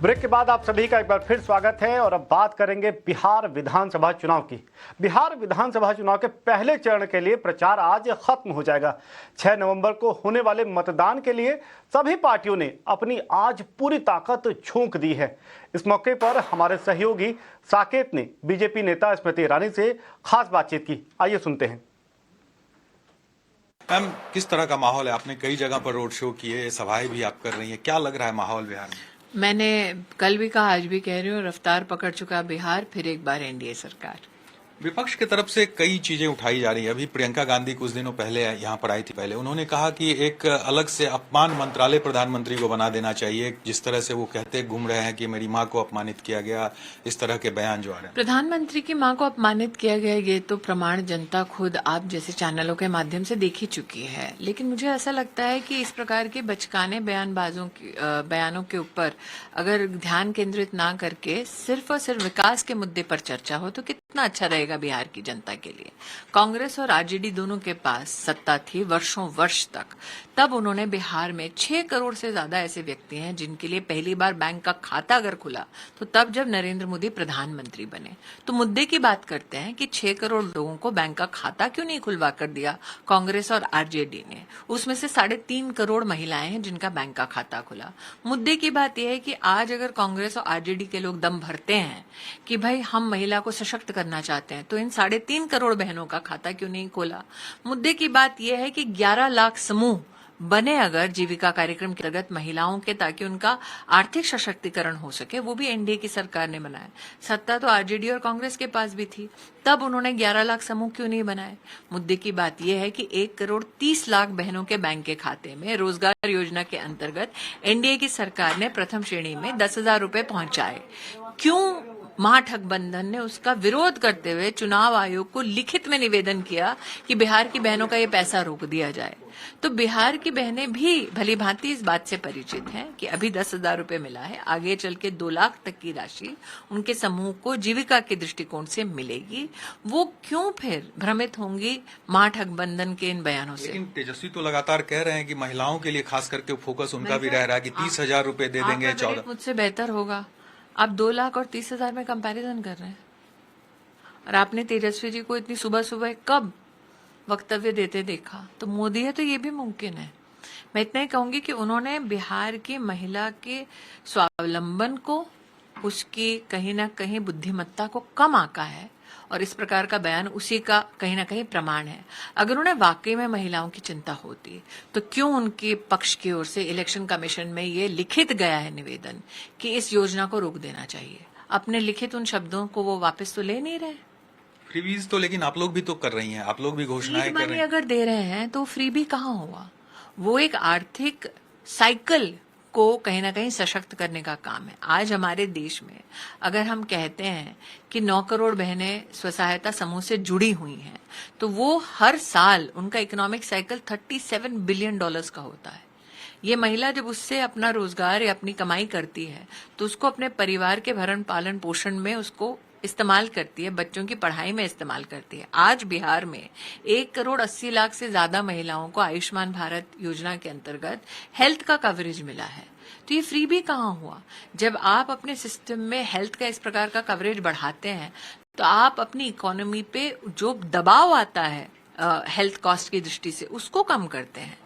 Break के बाद आप सभी का एक बार फिर स्वागत है और अब बात करेंगे बिहार विधानसभा चुनाव की। बिहार विधानसभा चुनाव के पहले चरण के लिए प्रचार आज खत्म हो जाएगा। 6 नवंबर को होने वाले मतदान के लिए सभी पार्टियों ने अपनी आज पूरी ताकत झोंक दी है। इस मौके पर हमारे सहयोगी साकेत ने बीजेपी नेता स्मृति ईरानी से खास बातचीत की। आइए सुनते हैं। मैम, किस तरह का माहौल है? आपने कई जगह पर रोड शो किए, सभाएं भी आप कर रही हैं, क्या लग रहा है माहौल बिहार में? मैंने कल भी कहा, आज भी कह रही हूँ, रफ्तार पकड़ चुका बिहार, फिर एक बार एनडीए सरकार। विपक्ष की तरफ से कई चीजें उठाई जा रही है। अभी प्रियंका गांधी कुछ दिनों पहले यहाँ पर आई थी। पहले उन्होंने कहा कि एक अलग से अपमान मंत्रालय प्रधानमंत्री को बना देना चाहिए। जिस तरह से वो कहते घूम रहे हैं कि मेरी माँ को अपमानित किया गया, इस तरह के बयान जो आ रहे हैं। प्रधानमंत्री की माँ को अपमानित किया गया, ये तो प्रमाण जनता खुद आप जैसे चैनलों के माध्यम से देख ही चुकी है। लेकिन मुझे ऐसा लगता है कि इस प्रकार के बचकाने बयानों के ऊपर अगर ध्यान केंद्रित ना करके सिर्फ और सिर्फ विकास के मुद्दे पर चर्चा हो तो कितना अच्छा रहेगा बिहार की जनता के लिए। कांग्रेस और आरजेडी दोनों के पास सत्ता थी वर्ष तक। तब उन्होंने बिहार में 6 करोड़ से ज्यादा ऐसे व्यक्ति हैं जिनके लिए पहली बार बैंक का खाता अगर खुला तो तब जब नरेंद्र मोदी प्रधानमंत्री बने। तो मुद्दे की बात करते हैं कि 6 करोड़ लोगों को बैंक का खाता क्यों नहीं खुलवा कर दिया कांग्रेस और आरजेडी ने। उसमें से 3.5 करोड़ महिलाएं हैं जिनका बैंक का खाता खुला। मुद्दे की बात यह है कि आज अगर कांग्रेस और आरजेडी के लोग दम भरते हैं कि भाई हम महिला को सशक्त करना चाहते हैं तो इन 3.5 करोड़ बहनों का खाता क्यों नहीं खोला। मुद्दे की बात यह है कि 11 लाख समूह बने अगर जीविका कार्यक्रम के अंतर्गत महिलाओं के, ताकि उनका आर्थिक सशक्तिकरण हो सके, वो भी एनडीए की सरकार ने बनाया। सत्ता तो आरजेडी और कांग्रेस के पास भी थी, तब उन्होंने 11 लाख समूह क्यों नहीं बनाए। मुद्दे की बात यह है कि 1 करोड़ 30 लाख बहनों के बैंक के खाते में रोजगार योजना के अंतर्गत एनडीए की सरकार ने प्रथम श्रेणी में 10,000 रुपए पहुंचाए। क्यों महागठबंधन ने उसका विरोध करते हुए चुनाव आयोग को लिखित में निवेदन किया कि बिहार की बहनों का ये पैसा रोक दिया जाए। तो बिहार की बहनें भी भली भांति इस बात से परिचित हैं कि अभी 10,000 रुपए मिला है, आगे चल के 2 लाख तक की राशि उनके समूह को जीविका के दृष्टिकोण से मिलेगी। वो क्यों फिर भ्रमित होंगी महागठबंधन के इन बयानों से। लेकिन तेजस्वी तो लगातार कह रहे हैं कि महिलाओं के लिए खास करके फोकस उनका भी रह रहा है कि 30,000 रुपए दे देंगे। 14 मुझसे बेहतर होगा। आप 2 लाख और 30,000 में कंपैरिजन कर रहे हैं। और आपने तेजस्वी जी को इतनी सुबह सुबह कब वक्तव्य देते देखा? तो मोदी है तो ये भी मुमकिन है। मैं इतना ही कहूंगी कि उन्होंने बिहार की महिला के स्वावलंबन को, उसकी कहीं ना कहीं बुद्धिमत्ता को कम आंका है और इस प्रकार का बयान उसी का कहीं ना कहीं प्रमाण है। अगर उन्हें वाकई में महिलाओं की चिंता होती तो क्यों उनके पक्ष की ओर से इलेक्शन कमीशन में ये लिखित गया है निवेदन कि इस योजना को रोक देना चाहिए। अपने लिखित उन शब्दों को वो वापस तो ले नहीं रहे। फ्रीबीज तो लेकिन आप लोग भी तो कर रही हैं, आप लोग भी घोषणाएं कर रहे हैं। अगर दे रहे हैं तो फ्रीबी कहाँ हुआ? वो एक आर्थिक साइकिल को कहीं ना कहीं सशक्त करने का काम है। आज हमारे देश में अगर हम कहते हैं कि 9 करोड़ बहनें स्वसहायता समूह से जुड़ी हुई हैं तो वो हर साल उनका इकोनॉमिक साइकिल $37 बिलियन का होता है। ये महिला जब उससे अपना रोजगार या अपनी कमाई करती है तो उसको अपने परिवार के भरण पालन पोषण में उसको इस्तेमाल करती है, बच्चों की पढ़ाई में इस्तेमाल करती है। आज बिहार में 1 करोड़ 80 लाख से ज्यादा महिलाओं को आयुष्मान भारत योजना के अंतर्गत हेल्थ का कवरेज मिला है। तो ये फ्रीबी कहाँ हुआ? जब आप अपने सिस्टम में हेल्थ का इस प्रकार का कवरेज बढ़ाते हैं तो आप अपनी इकोनॉमी पे जो दबाव आता है हेल्थ कॉस्ट की दृष्टि से उसको कम करते हैं।